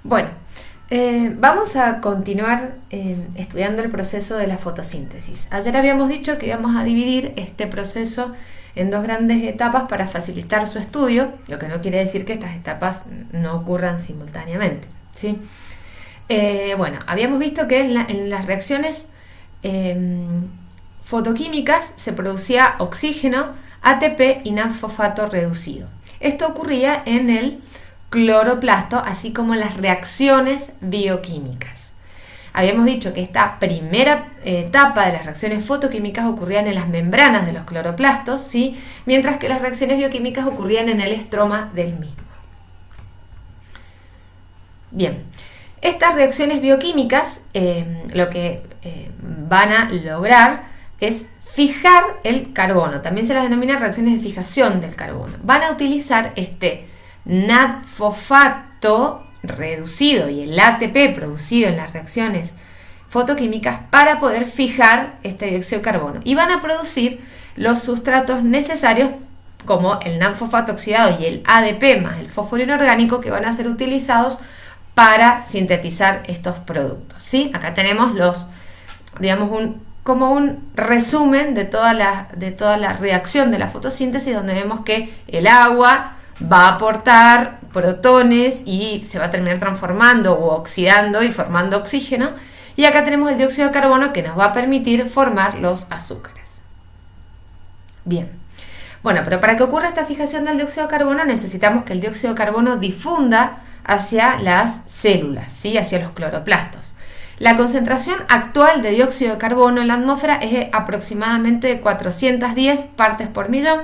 Bueno, vamos a continuar estudiando el proceso de la fotosíntesis. Ayer habíamos dicho que íbamos a dividir este proceso en dos grandes etapas para facilitar su estudio, lo que no quiere decir que estas etapas no ocurran simultáneamente, ¿sí? Bueno, habíamos visto que en las reacciones fotoquímicas se producía oxígeno, ATP y NADFosfato reducido. Esto ocurría en el cloroplasto, así como en las reacciones bioquímicas. Habíamos dicho que esta primera etapa de las reacciones fotoquímicas ocurrían en las membranas de los cloroplastos, ¿sí? Mientras que las reacciones bioquímicas ocurrían en el estroma del mismo. Bien, estas reacciones bioquímicas lo que van a lograr es fijar el carbono. También se las denomina reacciones de fijación del carbono. Van a utilizar este NADFosfato reducido y el ATP producido en las reacciones fotoquímicas para poder fijar este dióxido de carbono. Y van a producir los sustratos necesarios como el NADFosfato oxidado y el ADP más el fósforo inorgánico que van a ser utilizados para sintetizar estos productos, ¿sí? Acá tenemos como un resumen de toda la reacción de la fotosíntesis, donde vemos que el agua va a aportar protones y se va a terminar transformando o oxidando y formando oxígeno. Y acá tenemos el dióxido de carbono que nos va a permitir formar los azúcares. Bien. Bueno, pero para que ocurra esta fijación del dióxido de carbono necesitamos que el dióxido de carbono difunda hacia las células, ¿sí? Hacia los cloroplastos. La concentración actual de dióxido de carbono en la atmósfera es aproximadamente de 410 partes por millón.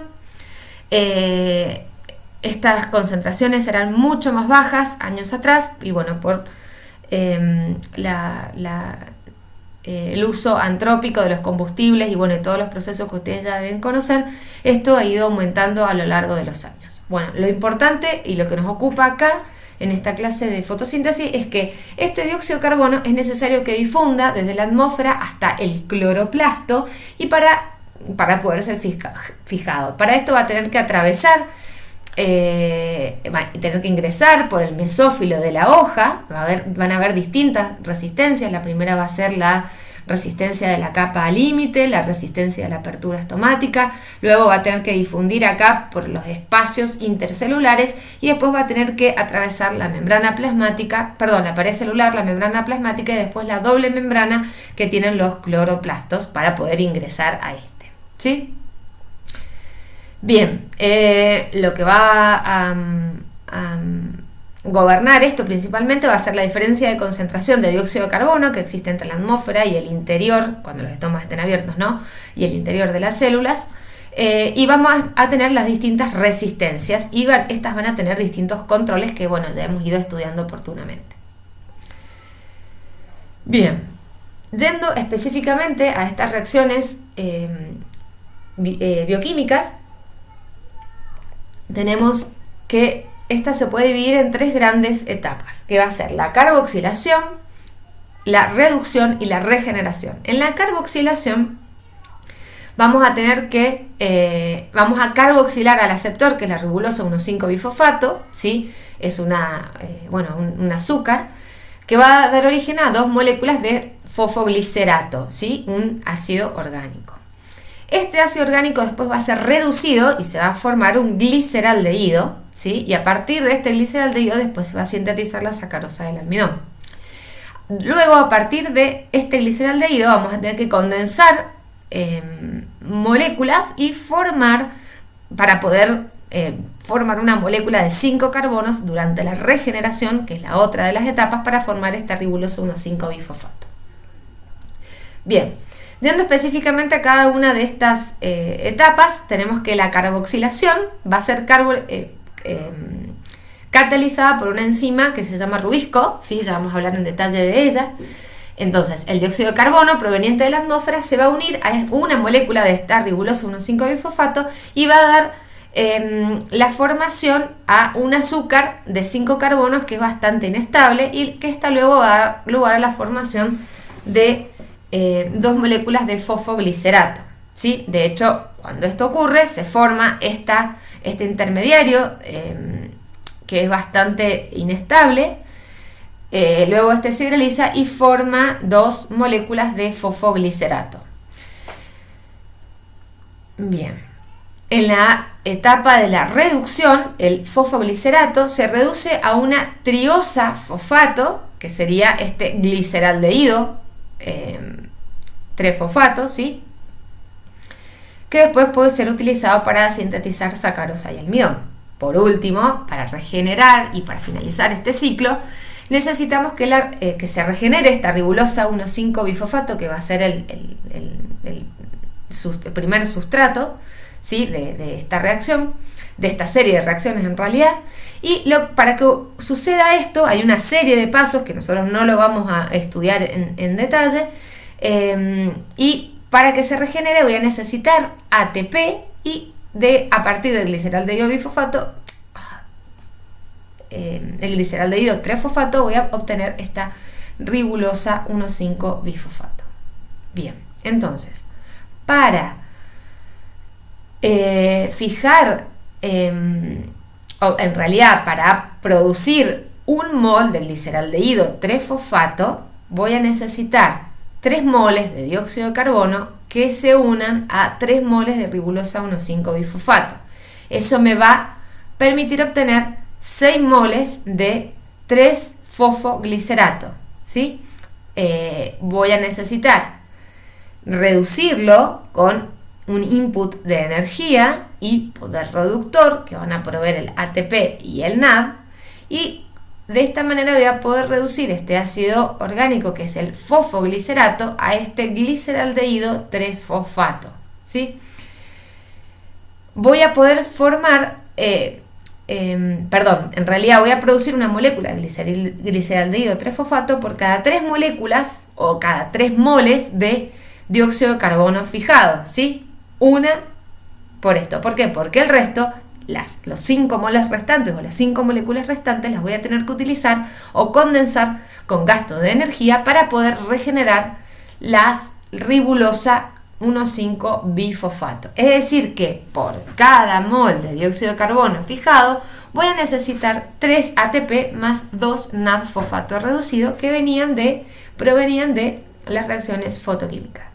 Estas concentraciones eran mucho más bajas años atrás y bueno, por el uso antrópico de los combustibles y bueno, y todos los procesos que ustedes ya deben conocer, esto ha ido aumentando a lo largo de los años. Bueno, lo importante y lo que nos ocupa acá en esta clase de fotosíntesis es que este dióxido de carbono es necesario que difunda desde la atmósfera hasta el cloroplasto y para poder ser fijado. Para esto va a tener que atravesar, tener que ingresar por el mesófilo de la hoja. Van a haber distintas resistencias. La primera va a ser la resistencia de la capa límite, la resistencia de la apertura estomática, luego va a tener que difundir acá por los espacios intercelulares y después va a tener que atravesar la membrana plasmática, la pared celular, la membrana plasmática y después la doble membrana que tienen los cloroplastos para poder ingresar a este, ¿sí? Bien, lo que va a gobernar esto principalmente va a ser la diferencia de concentración de dióxido de carbono que existe entre la atmósfera y el interior, cuando los estomas estén abiertos, ¿no? Y el interior de las células. Y vamos a tener las distintas resistencias y estas van a tener distintos controles que, bueno, ya hemos ido estudiando oportunamente. Bien, yendo específicamente a estas reacciones bioquímicas, tenemos que esta se puede dividir en tres grandes etapas, que va a ser la carboxilación, la reducción y la regeneración. En la carboxilación vamos a carboxilar al aceptor, que es la ribulosa 1,5-bifosfato, ¿sí? Es un azúcar que va a dar origen a dos moléculas de fosfoglicerato, ¿sí? Un ácido orgánico. Este ácido orgánico después va a ser reducido y se va a formar un gliceraldehído, ¿sí? Y a partir de este gliceraldehído después se va a sintetizar la sacarosa del almidón. Luego, a partir de este gliceraldehído vamos a tener que condensar moléculas y para poder formar una molécula de 5 carbonos durante la regeneración, que es la otra de las etapas para formar esta ribulosa 1,5-bifosfato. Bien. Yendo específicamente a cada una de estas etapas, tenemos que la carboxilación va a ser catalizada por una enzima que se llama rubisco, ¿sí? Ya vamos a hablar en detalle de ella. Entonces, el dióxido de carbono proveniente de la atmósfera se va a unir a una molécula de esta ribulosa 1,5-bifosfato y va a dar la formación a un azúcar de 5 carbonos que es bastante inestable y que esta luego va a dar lugar a la formación de dos moléculas de fosfoglicerato, ¿sí? De hecho, cuando esto ocurre, se forma este intermediario que es bastante inestable Luego este se hidroliza y forma 2 moléculas de fosfoglicerato. Bien. En la etapa de la reducción, el fosfoglicerato se reduce a una triosa fosfato, que sería este gliceraldehído, 3-fosfato, ¿sí? Que después puede ser utilizado para sintetizar sacarosa y almidón. Por último, para regenerar y para finalizar este ciclo, necesitamos que se regenere esta ribulosa 1,5-bifosfato, que va a ser el primer sustrato, ¿sí? de esta reacción, de esta serie de reacciones en realidad. Y para que suceda esto hay una serie de pasos que nosotros no lo vamos a estudiar en detalle, y para que se regenere voy a necesitar ATP y a partir del gliceraldehído bifosfato, el gliceraldehído 3-fosfato, voy a obtener esta ribulosa 1,5-bifosfato. Bien, entonces, para fijar, o en realidad para producir un mol del gliceraldehído 3-fosfato, voy a necesitar 3 moles de dióxido de carbono que se unan a 3 moles de ribulosa 1,5-bifosfato. Eso me va a permitir obtener 6 moles de 3-fosfoglicerato, ¿sí? Voy a necesitar reducirlo con un input de energía y poder reductor que van a proveer el ATP y el NAD, y de esta manera voy a poder reducir este ácido orgánico que es el fosfoglicerato a este gliceraldehído 3-fosfato, ¿sí? Voy a poder formar, en realidad voy a producir una molécula de gliceraldehído 3-fosfato por cada 3 moléculas o cada 3 moles de dióxido de carbono fijado, ¿sí? Una por esto. ¿Por qué? Porque el resto, los 5 moles restantes o las 5 moléculas restantes las voy a tener que utilizar o condensar con gasto de energía para poder regenerar las ribulosa 1,5-bifosfato. Es decir que por cada mol de dióxido de carbono fijado voy a necesitar 3 ATP más 2 NAD-fosfato reducido que provenían de las reacciones fotoquímicas.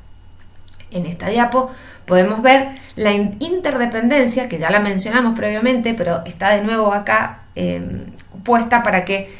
En esta diapo podemos ver la interdependencia, que ya la mencionamos previamente, pero está de nuevo acá puesta para que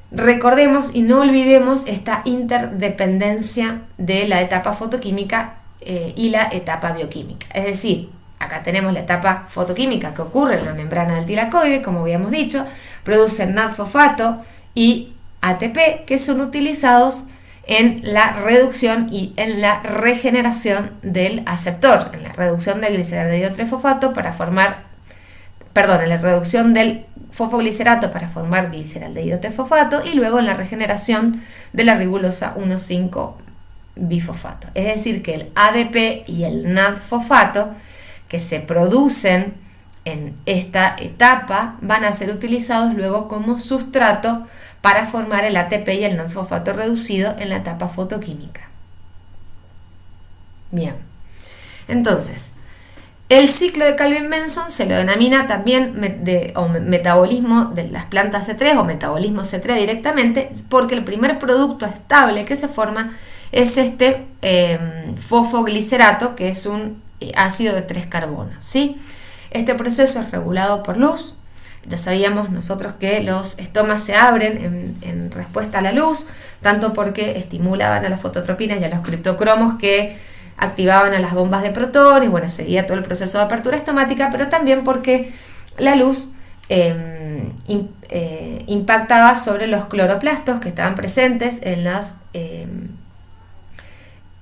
recordemos y no olvidemos esta interdependencia de la etapa fotoquímica y la etapa bioquímica. Es decir, acá tenemos la etapa fotoquímica que ocurre en la membrana del tilacoide, como habíamos dicho, producen NAD-fosfato y ATP que son utilizados en la reducción y en la regeneración del aceptor, en la reducción del gliceraldehído 3-fosfato en la reducción del fosfoglicerato para formar gliceraldehído 3-fosfato y luego en la regeneración de la ribulosa 1,5-bifosfato. Es decir, que el ADP y el NAD-fosfato que se producen en esta etapa van a ser utilizados luego como sustrato para formar el ATP y el NAD-fosfato reducido en la etapa fotoquímica. Bien, entonces, el ciclo de Calvin-Benson se lo denomina también metabolismo de las plantas C3 o metabolismo C3 directamente, porque el primer producto estable que se forma es este fosfoglicerato, que es un ácido de 3 carbonos, ¿sí? Este proceso es regulado por luz. Ya sabíamos nosotros que los estomas se abren en respuesta a la luz, tanto porque estimulaban a las fototropinas y a los criptocromos que activaban a las bombas de protón, y bueno, seguía todo el proceso de apertura estomática, pero también porque la luz impactaba sobre los cloroplastos que estaban presentes en las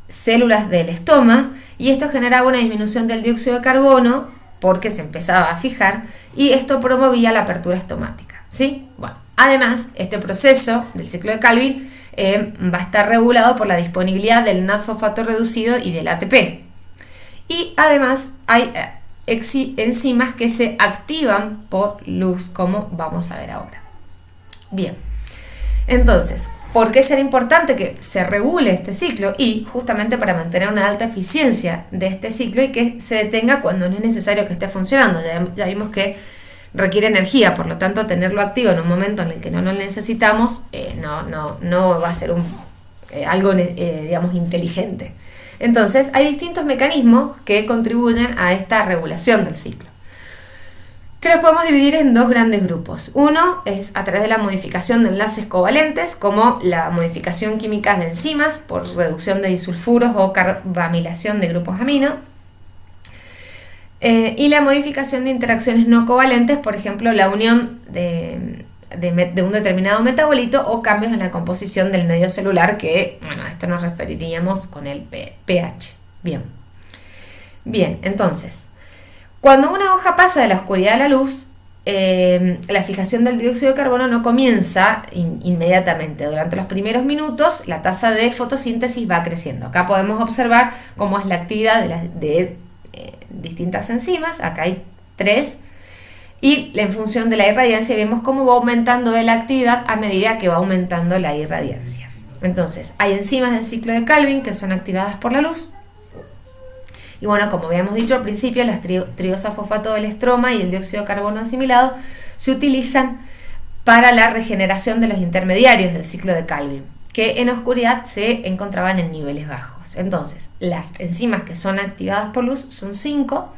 células del estoma, y esto generaba una disminución del dióxido de carbono porque se empezaba a fijar, y esto promovía la apertura estomática, ¿sí? Bueno, además, este proceso del ciclo de Calvin va a estar regulado por la disponibilidad del NAD-fosfato reducido y del ATP. Y además hay enzimas que se activan por luz, como vamos a ver ahora. Bien, entonces, ¿por qué será importante que se regule este ciclo? Y justamente para mantener una alta eficiencia de este ciclo y que se detenga cuando no es necesario que esté funcionando. Ya vimos que requiere energía, por lo tanto tenerlo activo en un momento en el que no lo necesitamos no va a ser algo digamos inteligente. Entonces hay distintos mecanismos que contribuyen a esta regulación del ciclo, que los podemos dividir en dos grandes grupos. Uno es a través de la modificación de enlaces covalentes, como la modificación química de enzimas por reducción de disulfuros o carbamilación de grupos amino, y la modificación de interacciones no covalentes, por ejemplo, la unión de un determinado metabolito o cambios en la composición del medio celular, que, bueno, a esto nos referiríamos con el pH. Bien, entonces, cuando una hoja pasa de la oscuridad a la luz, la fijación del dióxido de carbono no comienza inmediatamente. Durante los primeros minutos, la tasa de fotosíntesis va creciendo. Acá podemos observar cómo es la actividad de distintas enzimas. Acá hay 3. Y en función de la irradiancia vemos cómo va aumentando la actividad a medida que va aumentando la irradiancia. Entonces, hay enzimas del ciclo de Calvin que son activadas por la luz. Y bueno, como habíamos dicho al principio, las triosafosfato del estroma y el dióxido de carbono asimilado se utilizan para la regeneración de los intermediarios del ciclo de Calvin, que en oscuridad se encontraban en niveles bajos. Entonces, las enzimas que son activadas por luz son 5.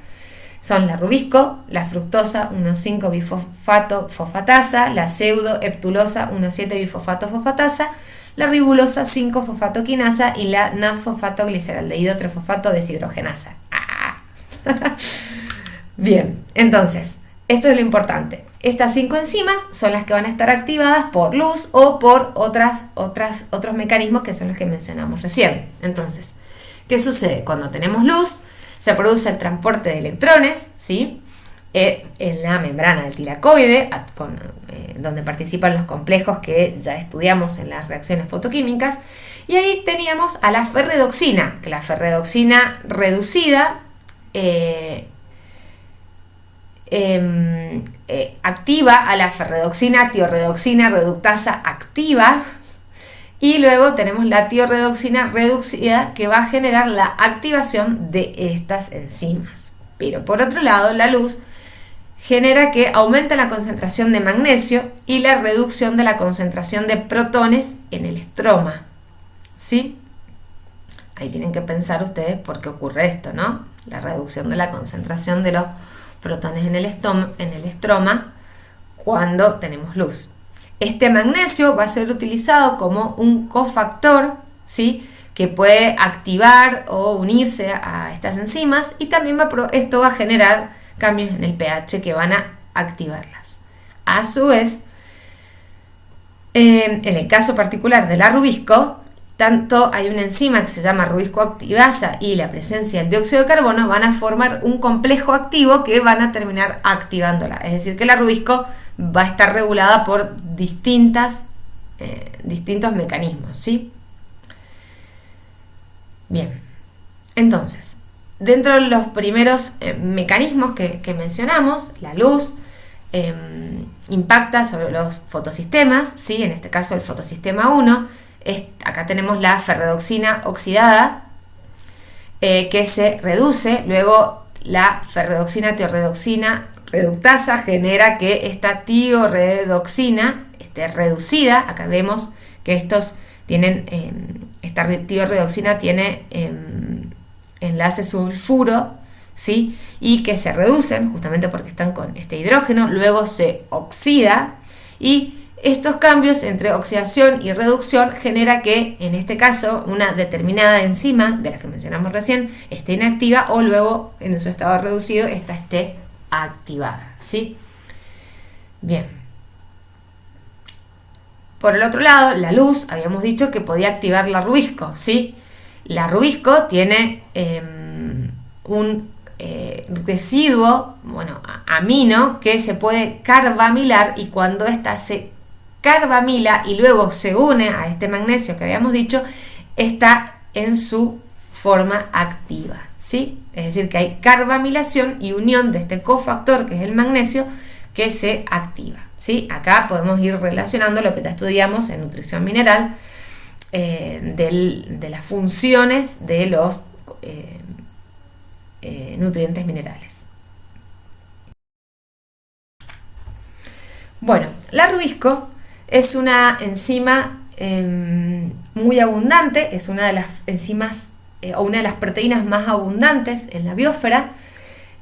Son la rubisco, la fructosa 1,5-bifosfato fosfatasa, la pseudoheptulosa 1,7-bifosfato-fosfatasa, la ribulosa 5-fosfato-quinasa y la nat-fosfato-gliceraldehído 3-fosfato deshidrogenasa. Bien, entonces, esto es lo importante. Estas 5 enzimas son las que van a estar activadas por luz o por otros mecanismos que son los que mencionamos recién. Entonces, ¿qué sucede? Cuando tenemos luz, se produce el transporte de electrones, ¿sí? En la membrana del tilacoide, donde participan los complejos que ya estudiamos en las reacciones fotoquímicas, y ahí teníamos a la ferredoxina, que la ferredoxina reducida activa a la ferredoxina tiorredoxina reductasa activa. Y luego tenemos la tiorredoxina reducida, que va a generar la activación de estas enzimas. Pero por otro lado, la luz genera que aumente la concentración de magnesio y la reducción de la concentración de protones en el estroma. ¿Sí? Ahí tienen que pensar ustedes por qué ocurre esto, ¿no? La reducción de la concentración de los protones en el estroma cuando tenemos luz. Este magnesio va a ser utilizado como un cofactor, ¿sí? Que puede activar o unirse a estas enzimas, y también esto va a generar cambios en el pH que van a activarlas. A su vez, en el caso particular de la rubisco, tanto hay una enzima que se llama rubisco activasa y la presencia del dióxido de carbono van a formar un complejo activo que van a terminar activándola. Es decir, que la rubisco va a estar regulada por distintos mecanismos, ¿sí? Bien, entonces, dentro de los primeros mecanismos que mencionamos, la luz impacta sobre los fotosistemas, ¿sí? En este caso el fotosistema 1, acá tenemos la ferredoxina oxidada, que se reduce, luego la ferredoxina tiorredoxina reductasa genera que esta tiorredoxina esté reducida. Acá vemos que estos tienen, esta tiorredoxina tiene enlace sulfuro, ¿sí? Y que se reducen justamente porque están con este hidrógeno, luego se oxida, y estos cambios entre oxidación y reducción genera que, en este caso, una determinada enzima, de la que mencionamos recién, esté inactiva, o luego, en su estado reducido, esta esté activada, ¿sí? Bien. Por el otro lado, la luz, habíamos dicho que podía activar la rubisco, ¿sí? La rubisco tiene un residuo, amino, que se puede carbamilar, y cuando ésta se carbamila y luego se une a este magnesio que habíamos dicho, está en su forma activa, ¿sí? Es decir, que hay carbamilación y unión de este cofactor, que es el magnesio, que se activa, ¿sí? Acá podemos ir relacionando lo que ya estudiamos en nutrición mineral, de las funciones de los nutrientes minerales. Bueno, la rubisco es una enzima muy abundante, es una de las enzimas o una de las proteínas más abundantes en la biosfera.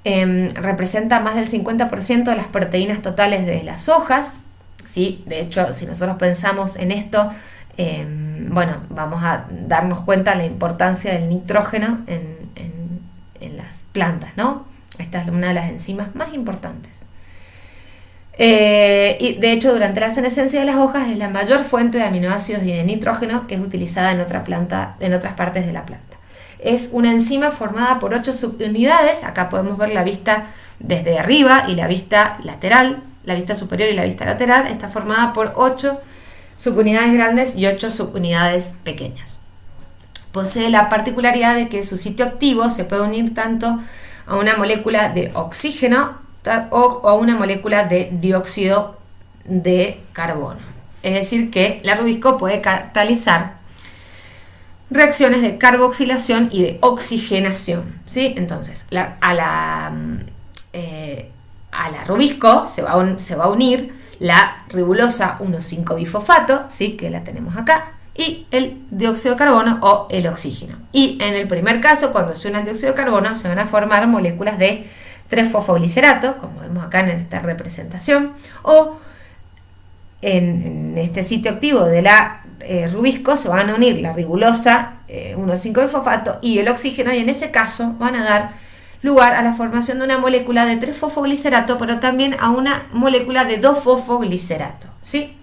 Representa más del 50% de las proteínas totales de las hojas, ¿sí? De hecho, si nosotros pensamos en esto, bueno, vamos a darnos cuenta de la importancia del nitrógeno en las plantas, ¿no? Esta es una de las enzimas más importantes. Y de hecho, durante la senescencia de las hojas es la mayor fuente de aminoácidos y de nitrógeno que es utilizada en otras partes de la planta. Es una enzima formada por 8 subunidades. Acá podemos ver la vista desde arriba y la vista lateral, la vista superior y la vista lateral. Está formada por 8 subunidades grandes y 8 subunidades pequeñas. Posee la particularidad de que su sitio activo se puede unir tanto a una molécula de oxígeno o a una molécula de dióxido de carbono. Es decir, que la rubisco puede catalizar reacciones de carboxilación y de oxigenación, ¿sí? Entonces, a la rubisco se va a unir la ribulosa 1,5-bifosfato, ¿sí? Que la tenemos acá, y el dióxido de carbono o el oxígeno. Y en el primer caso, cuando se une el dióxido de carbono, se van a formar moléculas de 3-fosfoglicerato, como vemos acá en esta representación, o en este sitio activo de la rubisco se van a unir la ribulosa 1,5-bifosfato y el oxígeno, y en ese caso van a dar lugar a la formación de una molécula de 3-fosfoglicerato, pero también a una molécula de 2-fosfoglicerato, ¿sí?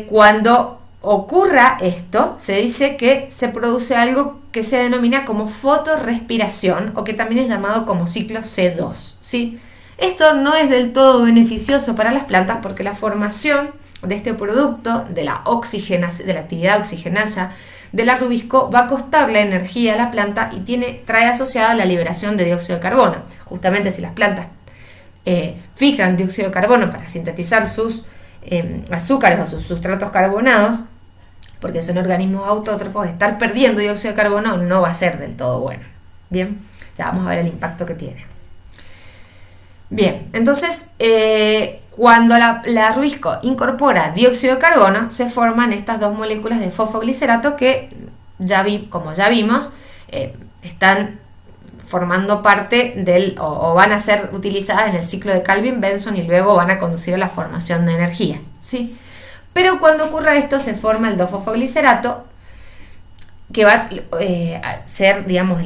Cuando ocurra esto, se dice que se produce algo que se denomina como fotorrespiración, o que también es llamado como ciclo C2, ¿sí? Esto no es del todo beneficioso para las plantas porque la formación de este producto, de la actividad oxigenasa de la rubisco, va a costarle energía a la planta y trae asociada la liberación de dióxido de carbono. Justamente si las plantas fijan dióxido de carbono para sintetizar sus azúcares o sus sustratos carbonados, porque son organismos autótrofos, estar perdiendo dióxido de carbono no va a ser del todo bueno. Bien, ya vamos a ver el impacto que tiene. Bien, entonces cuando la rubisco incorpora dióxido de carbono, se forman estas dos moléculas de fosfoglicerato que como ya vimos, están formando parte o van a ser utilizadas en el ciclo de Calvin-Benson y luego van a conducir a la formación de energía, ¿sí? Pero cuando ocurra esto se forma el 2-fosfoglicerato, que va a ser, digamos,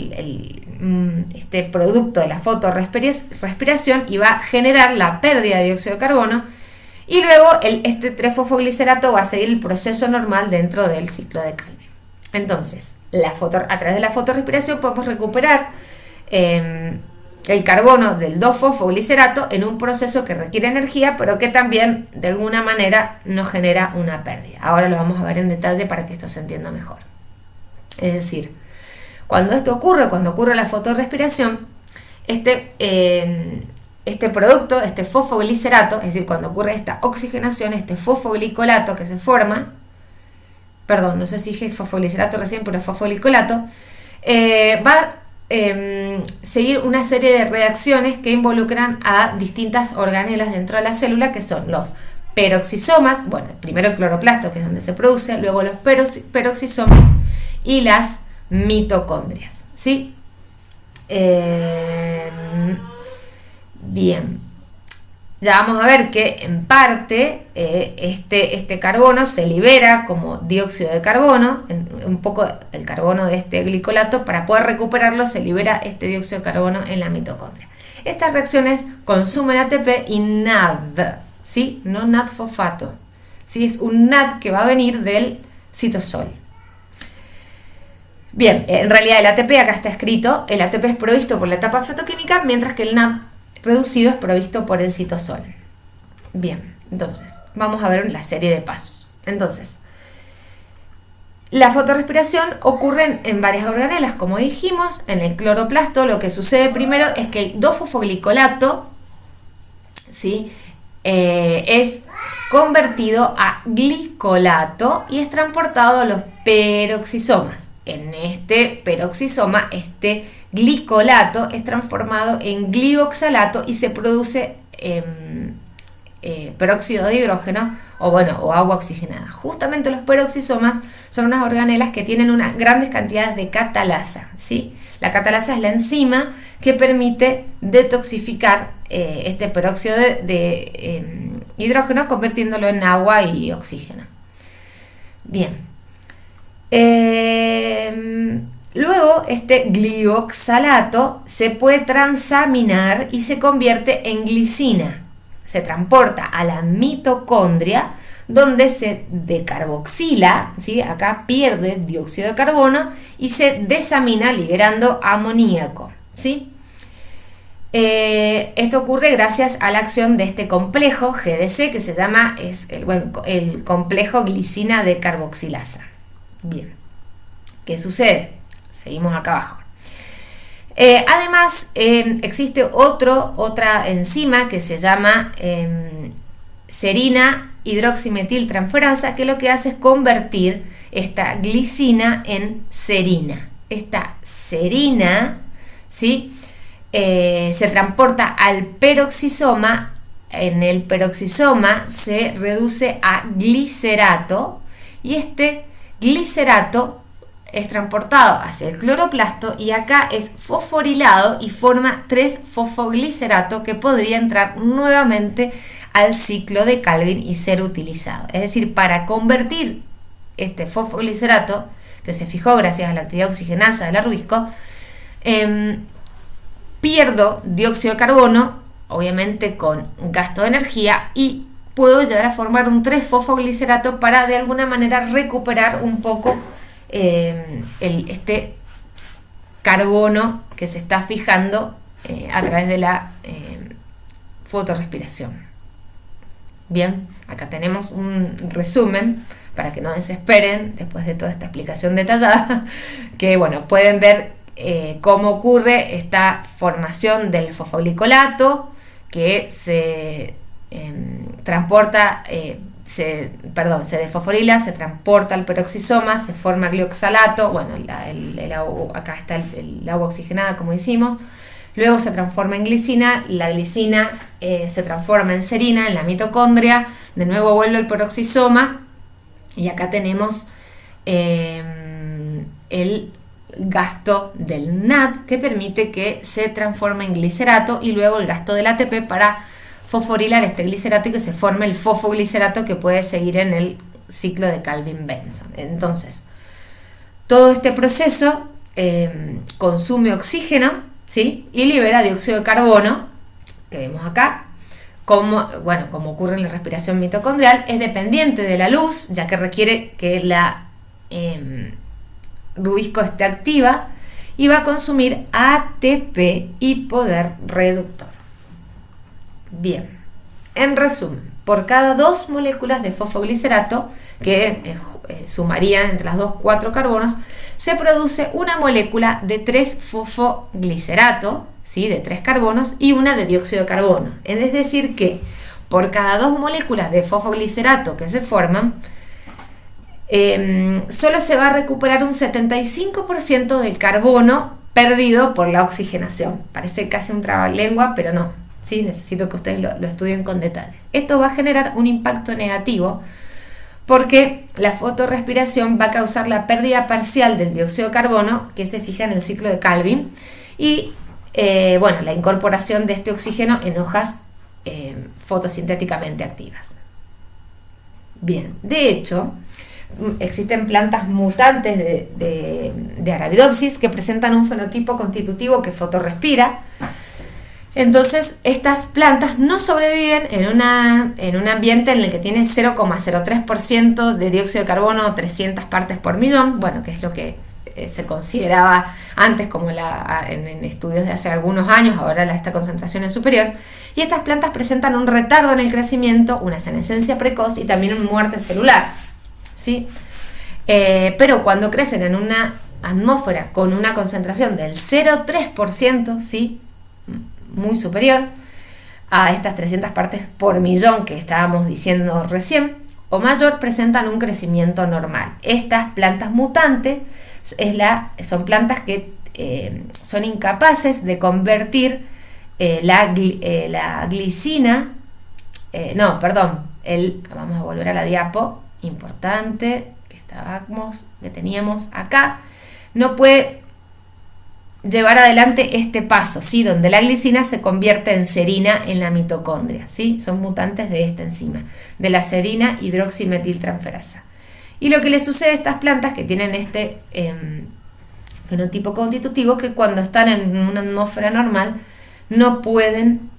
este producto de la fotorrespiración y va a generar la pérdida de dióxido de carbono, y luego este 3-fosfoglicerato va a seguir el proceso normal dentro del ciclo de Calvin. Entonces, a través de la fotorrespiración podemos recuperar el carbono del 2-fosfoglicerato en un proceso que requiere energía, pero que también de alguna manera nos genera una pérdida. Ahora lo vamos a ver en detalle para que esto se entienda mejor. Es decir, cuando ocurre la fotorrespiración, este producto, este fosfoglicerato, es decir, cuando ocurre esta oxigenación, este fosfoglicolato que se forma, perdón, no sé si dije fosfoglicerato recién, pero fosfoglicolato, va a seguir una serie de reacciones que involucran a distintas organelas dentro de la célula, que son los peroxisomas, bueno, primero el cloroplasto, que es donde se produce, luego los peroxisomas y las mitocondrias, ¿sí? Bien, ya vamos a ver que en parte este carbono se libera como dióxido de carbono, un poco el carbono de este glicolato, para poder recuperarlo se libera este dióxido de carbono en la mitocondria. Estas reacciones consumen ATP y NAD, ¿sí? No NAD-fosfato, ¿sí? Es un NAD que va a venir del citosol. Bien, en realidad el ATP acá está escrito, el ATP es provisto por la etapa fotoquímica, mientras que el NAD reducido es provisto por el citosol. Bien, entonces, vamos a ver la serie de pasos. Entonces, la fotorrespiración ocurre en varias organelas, como dijimos. En el cloroplasto lo que sucede primero es que el 2-fosfoglicolato, ¿sí? Es convertido a glicolato y es transportado a los peroxisomas. En este peroxisoma, este glicolato es transformado en glioxalato y se produce peróxido de hidrógeno o agua oxigenada. Justamente los peroxisomas son unas organelas que tienen grandes cantidades de catalasa, ¿sí? La catalasa es la enzima que permite detoxificar este peróxido de hidrógeno convirtiéndolo en agua y oxígeno. Bien. Luego este glioxalato se puede transaminar y se convierte en glicina. Se transporta a la mitocondria donde se decarboxila, ¿sí? Acá pierde dióxido de carbono y se desamina liberando amoníaco, ¿sí? Esto ocurre gracias a la acción de este complejo GDC que se llama el complejo glicina de carboxilasa. Bien, ¿qué sucede? Seguimos acá abajo. Además, existe otra enzima que se llama serina hidroximetiltransferasa, que lo que hace es convertir esta glicina en serina. Esta serina, ¿sí? Se transporta al peroxisoma. En el peroxisoma se reduce a glicerato y este glicerato es transportado hacia el cloroplasto y acá es fosforilado y forma 3-fosfoglicerato que podría entrar nuevamente al ciclo de Calvin y ser utilizado. Es decir, para convertir este fosfoglicerato, que se fijó gracias a la actividad oxigenasa del arubisco, pierdo dióxido de carbono, obviamente con gasto de energía, y puedo llegar a formar un 3-fosfoglicerato para de alguna manera recuperar un poco este carbono que se está fijando a través de la fotorrespiración. Bien, acá tenemos un resumen para que no desesperen después de toda esta explicación detallada, que bueno, pueden ver cómo ocurre esta formación del fosfoglicolato que se transporta, se desfosforila, se transporta al peroxisoma, se forma glioxalato, bueno, acá está el agua oxigenada como decimos, luego se transforma en glicina, la glicina se transforma en serina en la mitocondria, de nuevo vuelve al peroxisoma y acá tenemos el gasto del NAD que permite que se transforme en glicerato y luego el gasto del ATP para fosforilar este glicerato y que se forme el fosfoglicerato que puede seguir en el ciclo de Calvin-Benson. Entonces, todo este proceso consume oxígeno, ¿sí? Y libera dióxido de carbono, que vemos acá. Como ocurre en la respiración mitocondrial, es dependiente de la luz, ya que requiere que la rubisco esté activa y va a consumir ATP y poder reductor. Bien, en resumen, por cada 2 moléculas de fosfoglicerato, que sumarían entre las 2 4 carbonos, se produce una molécula de 3-fosfoglicerato, ¿sí? De 3 carbonos y una de dióxido de carbono. Es decir que por cada 2 moléculas de fosfoglicerato que se forman, solo se va a recuperar un 75% del carbono perdido por la oxigenación. Parece casi un trabalengua, pero no. ¿Sí? Necesito que ustedes lo estudien con detalles. Esto va a generar un impacto negativo porque la fotorrespiración va a causar la pérdida parcial del dióxido de carbono que se fija en el ciclo de Calvin y la incorporación de este oxígeno en hojas fotosintéticamente activas. Bien, de hecho, existen plantas mutantes de Arabidopsis que presentan un fenotipo constitutivo que fotorrespira. Entonces, estas plantas no sobreviven en un ambiente en el que tiene 0,03% de dióxido de carbono, 300 partes por millón, bueno, que es lo que se consideraba antes como en estudios de hace algunos años, ahora esta concentración es superior, y estas plantas presentan un retardo en el crecimiento, una senescencia precoz y también una muerte celular, ¿sí? Pero cuando crecen en una atmósfera con una concentración del 0,3%, ¿sí? Muy superior a estas 300 partes por millón que estábamos diciendo recién, o mayor, presentan un crecimiento normal. Estas plantas mutantes son plantas que son incapaces de convertir la glicina, vamos a volver a la diapo, importante, que teníamos acá, no puede llevar adelante este paso, ¿sí? Donde la glicina se convierte en serina en la mitocondria, ¿sí? Son mutantes de esta enzima, de la serina hidroximetiltransferasa. Y lo que le sucede a estas plantas que tienen este fenotipo constitutivo es que cuando están en una atmósfera normal no pueden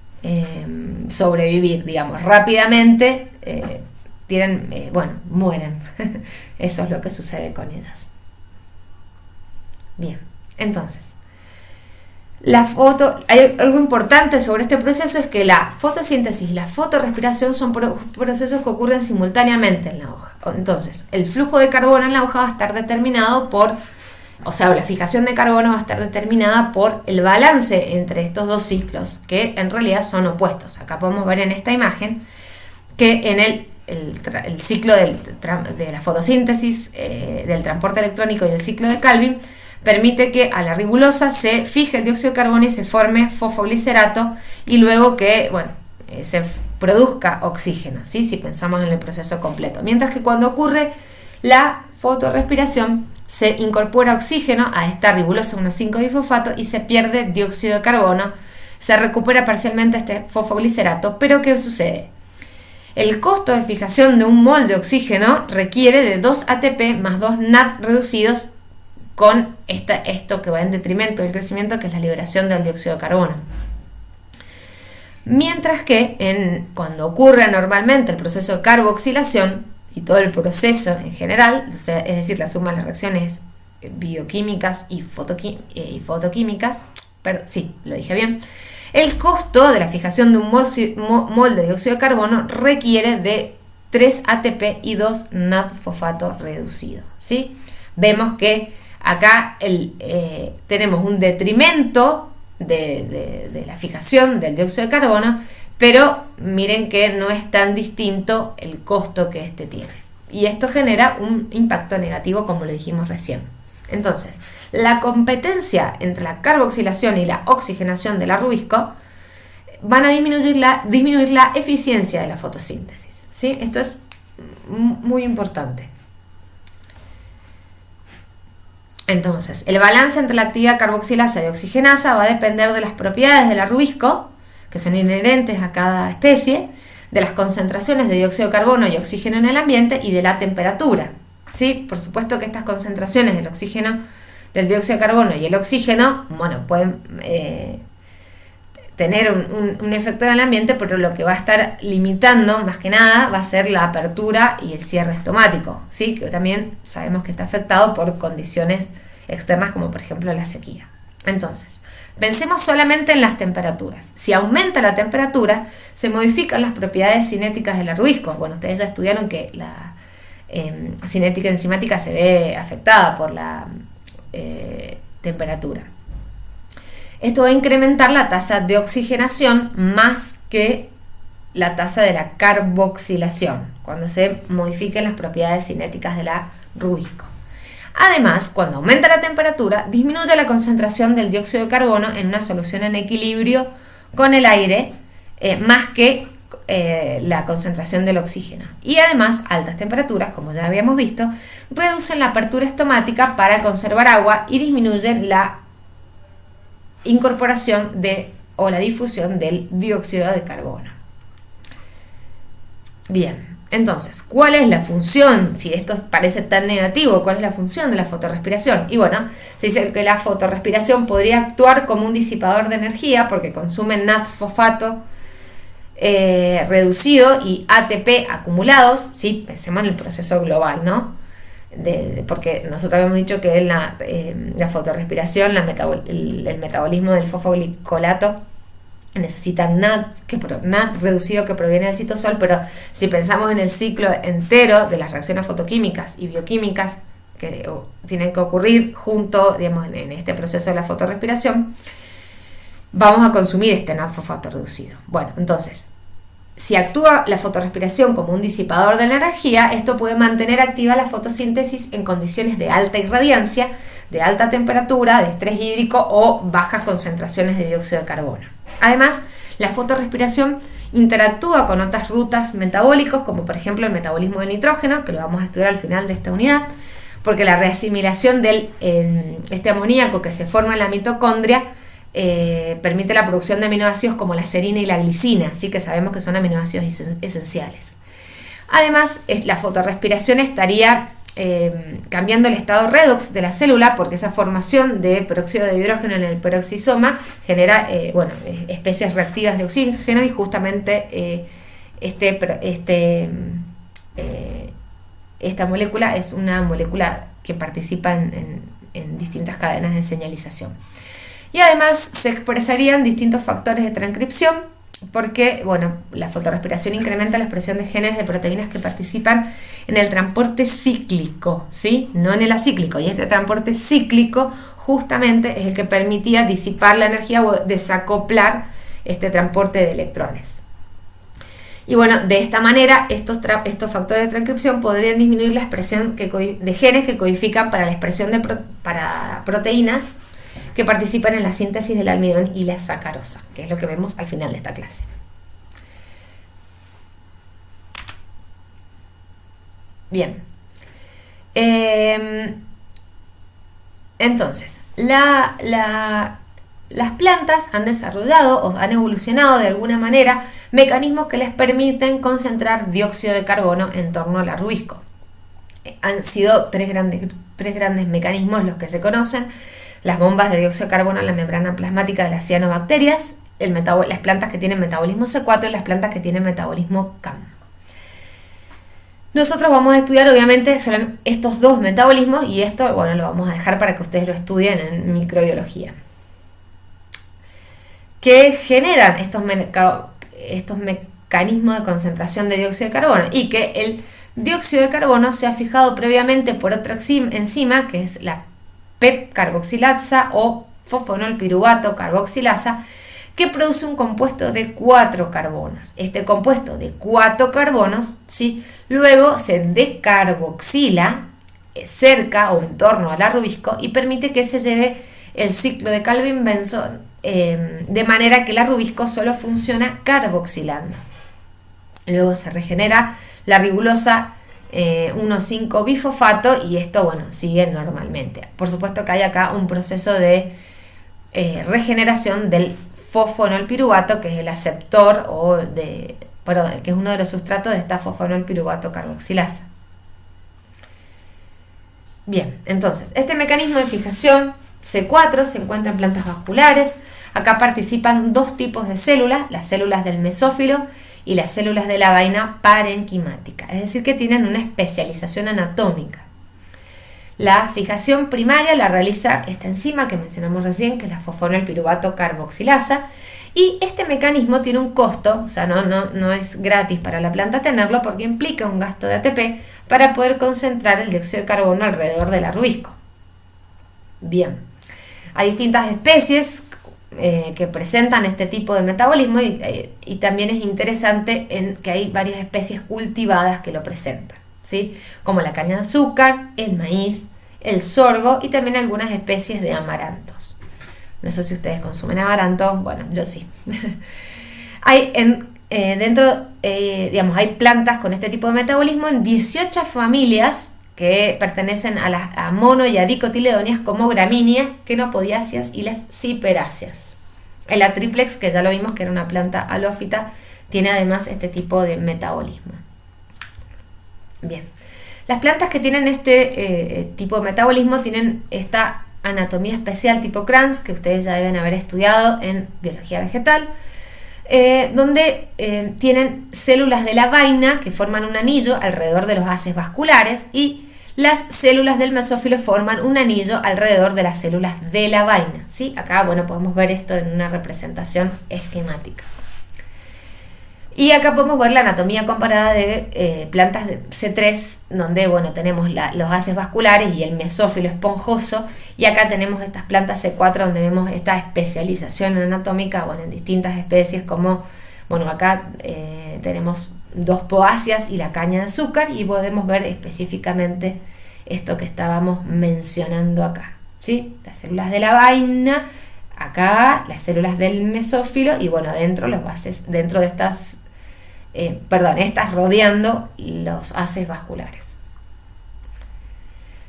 sobrevivir, digamos, rápidamente mueren. Eso es lo que sucede con ellas. Bien, entonces, hay algo importante sobre este proceso, es que la fotosíntesis y la fotorrespiración son procesos que ocurren simultáneamente en la hoja. Entonces, el flujo de carbono en la hoja va a estar determinado la fijación de carbono va a estar determinada por el balance entre estos dos ciclos, que en realidad son opuestos. Acá podemos ver en esta imagen que en el ciclo de la fotosíntesis, del transporte electrónico y el ciclo de Calvin, permite que a la ribulosa se fije el dióxido de carbono y se forme fosfoglicerato y luego que se produzca oxígeno, ¿sí? Si pensamos en el proceso completo. Mientras que cuando ocurre la fotorrespiración se incorpora oxígeno a esta ribulosa 1,5-difosfato y se pierde dióxido de carbono, se recupera parcialmente este fosfoglicerato, pero ¿qué sucede? El costo de fijación de un mol de oxígeno requiere de 2 ATP más 2 NAD reducidos con esto que va en detrimento del crecimiento, que es la liberación del dióxido de carbono. Mientras que cuando ocurre normalmente el proceso de carboxilación y todo el proceso en general, es decir, la suma de las reacciones bioquímicas y fotoquímicas, sí, lo dije bien, el costo de la fijación de un mol de dióxido de carbono requiere de 3 ATP y 2 NAD fosfato reducido, ¿sí? Vemos que acá tenemos un detrimento de la fijación del dióxido de carbono, pero miren que no es tan distinto el costo que este tiene. Y esto genera un impacto negativo, como lo dijimos recién. Entonces, la competencia entre la carboxilación y la oxigenación de la rubisco van a disminuir la eficiencia de la fotosíntesis, ¿sí? Esto es muy importante. Entonces, el balance entre la actividad carboxilasa y oxigenasa va a depender de las propiedades de la rubisco, que son inherentes a cada especie, de las concentraciones de dióxido de carbono y oxígeno en el ambiente y de la temperatura, ¿sí? Por supuesto que estas concentraciones del oxígeno, del dióxido de carbono y el oxígeno, pueden tener un efecto en el ambiente, pero lo que va a estar limitando más que nada va a ser la apertura y el cierre estomático, ¿sí? Que también sabemos que está afectado por condiciones externas como por ejemplo la sequía. Entonces, pensemos solamente en las temperaturas. Si aumenta la temperatura, se modifican las propiedades cinéticas del rubisco. Bueno, ustedes ya estudiaron que la cinética enzimática se ve afectada por la temperatura. Esto va a incrementar la tasa de oxigenación más que la tasa de la carboxilación, cuando se modifiquen las propiedades cinéticas de la rubisco. Además, cuando aumenta la temperatura, disminuye la concentración del dióxido de carbono en una solución en equilibrio con el aire, más que la concentración del oxígeno. Y además, altas temperaturas, como ya habíamos visto, reducen la apertura estomática para conservar agua y disminuyen la incorporación o la difusión del dióxido de carbono. Bien. Entonces, ¿cuál es la función? Si esto parece tan negativo, ¿cuál es la función de la fotorrespiración? Y bueno, se dice que la fotorrespiración podría actuar como un disipador de energía porque consume NAD fosfato reducido y ATP acumulados, ¿sí? Pensemos en el proceso global, ¿no? Porque nosotros habíamos dicho que la fotorrespiración, el metabolismo del fosfoglicolato necesita NAD reducido que proviene del citosol, pero si pensamos en el ciclo entero de las reacciones fotoquímicas y bioquímicas que tienen que ocurrir junto, digamos, en este proceso de la fotorrespiración, vamos a consumir este NAD fosfato reducido. Bueno, entonces, si actúa la fotorrespiración como un disipador de la energía, esto puede mantener activa la fotosíntesis en condiciones de alta irradiancia, de alta temperatura, de estrés hídrico o bajas concentraciones de dióxido de carbono. Además, la fotorrespiración interactúa con otras rutas metabólicas, como por ejemplo el metabolismo del nitrógeno, que lo vamos a estudiar al final de esta unidad, porque la reasimilación del este amoníaco que se forma en la mitocondria permite la producción de aminoácidos como la serina y la glicina, así que sabemos que son aminoácidos esenciales. Además, la fotorrespiración estaría cambiando el estado redox de la célula, porque esa formación de peróxido de hidrógeno en el peroxisoma genera especies reactivas de oxígeno, y justamente esta molécula es una molécula que participa en distintas cadenas de señalización. Y además se expresarían distintos factores de transcripción, porque la fotorrespiración incrementa la expresión de genes de proteínas que participan en el transporte cíclico, ¿sí? No en el acíclico. Y este transporte cíclico justamente es el que permitía disipar la energía o desacoplar este transporte de electrones. Y de esta manera estos factores de transcripción podrían disminuir la expresión de genes que codifican para la expresión para proteínas que participan en la síntesis del almidón y la sacarosa, que es lo que vemos al final de esta clase. Bien. Entonces, las plantas han desarrollado o han evolucionado de alguna manera mecanismos que les permiten concentrar dióxido de carbono en torno al arrubisco. Han sido tres grandes mecanismos los que se conocen: las bombas de dióxido de carbono en la membrana plasmática de las cianobacterias, las plantas que tienen metabolismo C4 y las plantas que tienen metabolismo CAM. Nosotros vamos a estudiar obviamente solo estos dos metabolismos, y esto lo vamos a dejar para que ustedes lo estudien en microbiología. ¿Qué generan estos mecanismos de concentración de dióxido de carbono? Y que el dióxido de carbono se ha fijado previamente por otra enzima, que es la PEP carboxilasa o fosfonolpiruvato carboxilasa, que produce un compuesto de 4 carbonos. Este compuesto de 4 carbonos, ¿sí?, luego se decarboxila cerca o en torno al arrubisco y permite que se lleve el ciclo de Calvin-Benson, de manera que el arrubisco solo funciona carboxilando. Luego se regenera la ribulosa 1,5-bifosfato, y esto sigue normalmente. Por supuesto que hay acá un proceso de regeneración del fosfonolpiruvato, que es el aceptor que es uno de los sustratos de esta fosfonolpiruvato carboxilasa. Bien, entonces este mecanismo de fijación C4 se encuentra en plantas vasculares. Acá participan dos tipos de células: las células del mesófilo y las células de la vaina parenquimática, es decir, que tienen una especialización anatómica. La fijación primaria la realiza esta enzima que mencionamos recién, que es la fosfonolpiruvato carboxilasa, y este mecanismo tiene un costo, o sea, no es gratis para la planta tenerlo, porque implica un gasto de ATP para poder concentrar el dióxido de carbono alrededor del arrubisco. Bien, hay distintas especies que presentan este tipo de metabolismo, y también es interesante en que hay varias especies cultivadas que lo presentan, ¿sí?, como la caña de azúcar, el maíz, el sorgo y también algunas especies de amarantos. No sé si ustedes consumen amarantos, yo sí. Hay hay plantas con este tipo de metabolismo en 18 familias que pertenecen a mono y a dicotiledóneas, como gramíneas, quenopodiáceas y las ciperáceas. El triplex, que ya lo vimos que era una planta halófita, tiene además este tipo de metabolismo. Bien, las plantas que tienen este tipo de metabolismo tienen esta anatomía especial tipo Kranz, que ustedes ya deben haber estudiado en biología vegetal, donde tienen células de la vaina que forman un anillo alrededor de los haces vasculares, y las células del mesófilo forman un anillo alrededor de las células de la vaina, ¿sí? Acá podemos ver esto en una representación esquemática. Y acá podemos ver la anatomía comparada de plantas de C3, donde tenemos los haces vasculares y el mesófilo esponjoso, y acá tenemos estas plantas C4 donde vemos esta especialización anatómica en distintas especies, como acá tenemos dos poáceas y la caña de azúcar, y podemos ver específicamente esto que estábamos mencionando acá, ¿sí? Las células de la vaina acá las células del mesófilo y bueno, dentro de estas, estas rodeando los haces vasculares.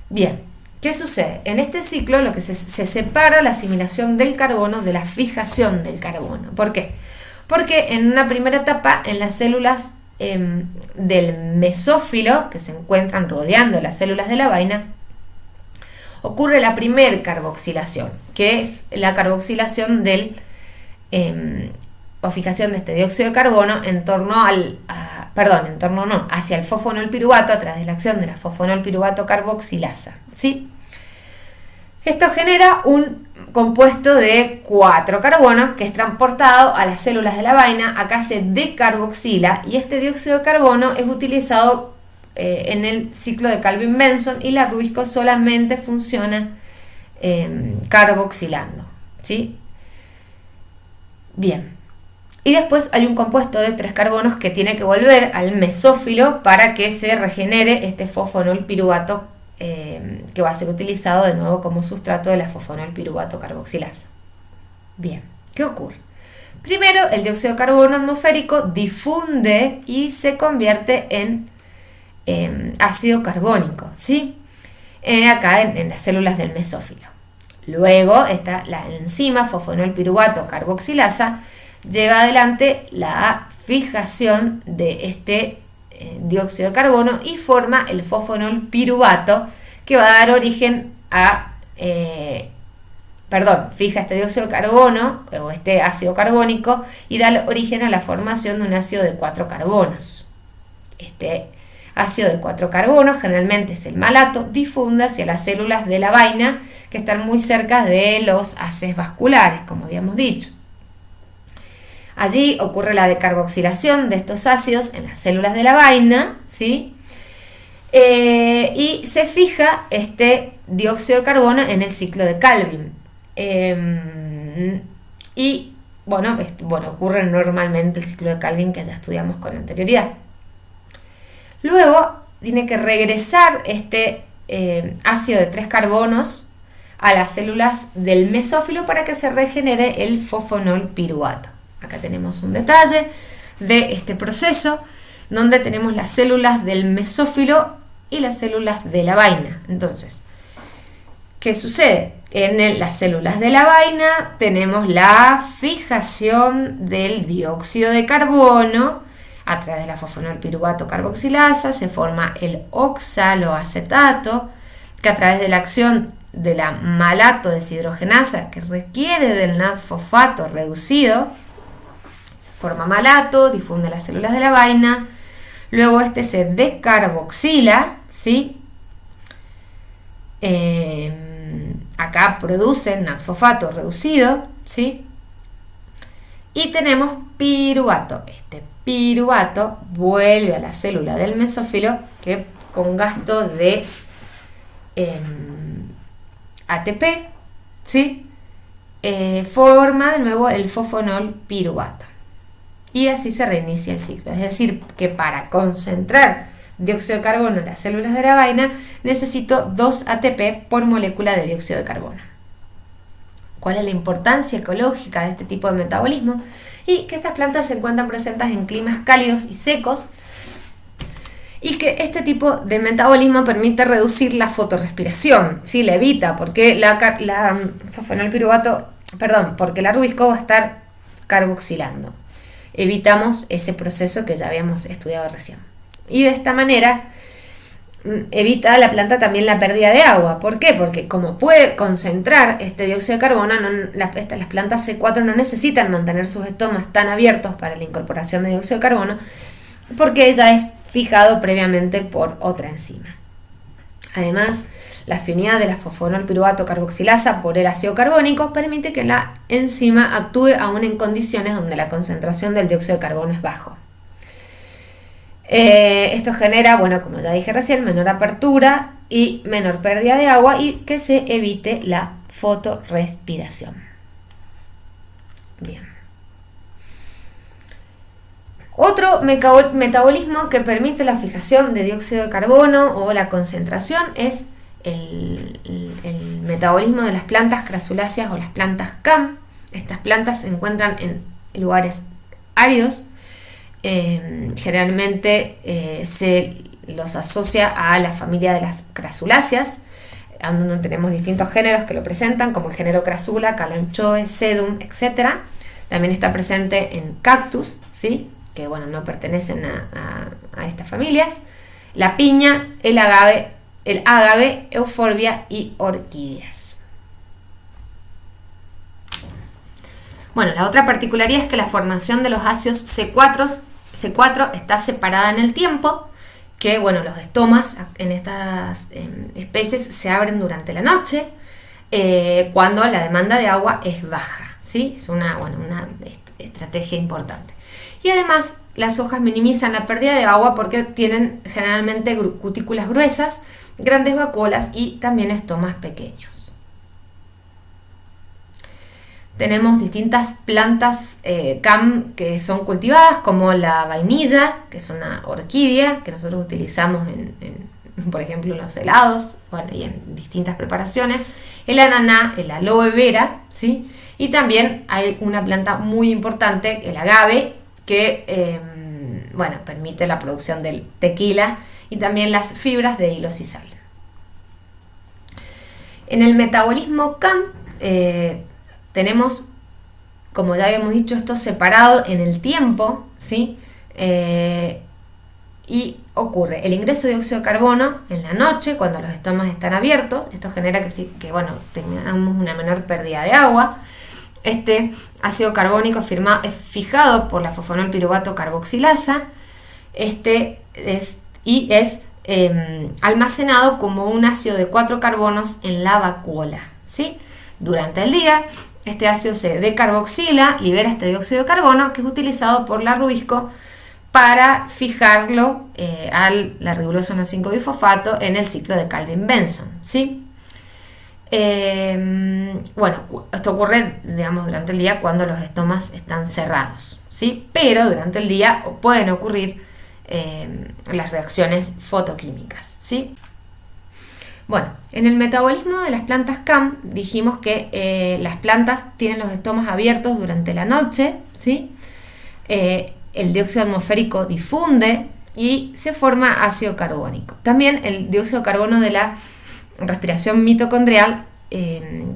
Bien, ¿qué sucede? En este ciclo lo que se separa la asimilación del carbono de la fijación del carbono. ¿Por qué? Porque en una primera etapa, en las células del mesófilo, que se encuentran rodeando las células de la vaina, ocurre la primer carboxilación, que es la carboxilación o fijación de este dióxido de carbono hacia el fosfonolpiruvato a través de la acción de la fosfonolpiruvato carboxilasa, ¿sí? Esto genera un compuesto de 4 carbonos que es transportado a las células de la vaina. Acá se decarboxila y este dióxido de carbono es utilizado en el ciclo de Calvin-Benson y la Ruisco solamente funciona carboxilando, ¿sí? Bien. Y después hay un compuesto de 3 carbonos que tiene que volver al mesófilo para que se regenere este fosfonolpiruvato que va a ser utilizado de nuevo como sustrato de la fosfonolpiruvato carboxilasa. Bien, ¿qué ocurre? Primero, el dióxido de carbono atmosférico difunde y se convierte en ácido carbónico, ¿sí? Acá en las células del mesófilo. Luego, la enzima fosfonolpiruvato carboxilasa lleva adelante la fijación de este dióxido de carbono y forma el fosfonolpiruvato que va a dar origen fija este dióxido de carbono o este ácido carbónico y da origen a la formación de un ácido de 4 carbonos. Este ácido de 4 carbonos, generalmente es el malato, difunde hacia las células de la vaina que están muy cerca de los haces vasculares, como habíamos dicho. Allí ocurre la decarboxilación de estos ácidos en las células de la vaina, ¿sí? Y se fija este dióxido de carbono en el ciclo de Calvin. Ocurre normalmente el ciclo de Calvin que ya estudiamos con anterioridad. Luego tiene que regresar este ácido de 3 carbonos a las células del mesófilo para que se regenere el fosfonolpiruvato. Acá tenemos un detalle de este proceso donde tenemos las células del mesófilo y las células de la vaina. Entonces, ¿qué sucede? En las células de la vaina tenemos la fijación del dióxido de carbono a través de la fosfonolpiruvato carboxilasa, se forma el oxaloacetato que a través de la acción de la malato deshidrogenasa que requiere del NAD-fosfato reducido, forma malato, difunde las células de la vaina, luego este se decarboxila, ¿sí? Acá produce NAD-fosfato reducido, ¿sí? Y tenemos piruvato. Este piruvato vuelve a la célula del mesófilo que con gasto de ATP, ¿sí? Forma de nuevo el fosfonolpiruvato. Y así se reinicia el ciclo. Es decir, que para concentrar dióxido de carbono en las células de la vaina necesito 2 ATP por molécula de dióxido de carbono. ¿Cuál es la importancia ecológica de este tipo de metabolismo? Y que estas plantas se encuentran presentes en climas cálidos y secos y que este tipo de metabolismo permite reducir la fotorrespiración, ¿sí? La evita porque porque la Ruisco va a estar carboxilando. Evitamos ese proceso que ya habíamos estudiado recién. Y de esta manera evita la planta también la pérdida de agua. ¿Por qué? Porque como puede concentrar este dióxido de carbono, las plantas C4 no necesitan mantener sus estomas tan abiertos para la incorporación de dióxido de carbono porque ya es fijado previamente por otra enzima. Además, la afinidad de la fosfonolpiruvato carboxilasa por el ácido carbónico permite que la enzima actúe aún en condiciones donde la concentración del dióxido de carbono es bajo. Esto genera, como ya dije recién, menor apertura y menor pérdida de agua y que se evite la fotorrespiración. Bien. Otro metabolismo que permite la fijación de dióxido de carbono o la concentración es el metabolismo de las plantas crasuláceas o las plantas CAM. Estas plantas se encuentran en lugares áridos. Generalmente se los asocia a la familia de las crasuláceas, donde tenemos distintos géneros que lo presentan, como el género Crassula, Kalanchoe, Sedum, etc. También está presente en cactus, ¿sí? Que bueno, no pertenecen a estas familias. La piña, el agave, euforbia y orquídeas. Bueno, la otra particularidad es que la formación de los ácidos C4 está separada en el tiempo, que bueno, los estomas en estas especies se abren durante la noche, cuando la demanda de agua es baja, ¿sí? Es una estrategia importante. Y además, las hojas minimizan la pérdida de agua porque tienen generalmente cutículas gruesas, grandes vacuolas y también estomas pequeños. Tenemos distintas plantas CAM que son cultivadas, como la vainilla, que es una orquídea que nosotros utilizamos por ejemplo, en los helados, bueno, y en distintas preparaciones. El ananá, el aloe vera, ¿sí? Y también hay una planta muy importante, el agave, que permite la producción del tequila y también las fibras de hilo sisal. En el metabolismo CAM tenemos, como ya habíamos dicho, esto separado en el tiempo, ¿sí? Y ocurre el ingreso de dióxido de carbono en la noche cuando los estomas están abiertos. Esto genera que tengamos una menor pérdida de agua. Este ácido carbónico es fijado por la fosfonolpiruvato carboxilasa. Es almacenado como un ácido de 4 carbonos en la vacuola, ¿sí? Durante el día, este ácido se decarboxila, libera este dióxido de carbono que es utilizado por la rubisco para fijarlo al la riguroso 1,5-bifosfato en el ciclo de Calvin-Benson, ¿sí? Esto ocurre, durante el día cuando los estomas están cerrados, ¿sí? Pero durante el día pueden ocurrir las reacciones fotoquímicas, ¿sí? Bueno, en el metabolismo de las plantas CAM dijimos que las plantas tienen los estomas abiertos durante la noche, ¿sí? El dióxido atmosférico difunde y se forma ácido carbónico. También el dióxido de carbono de la respiración mitocondrial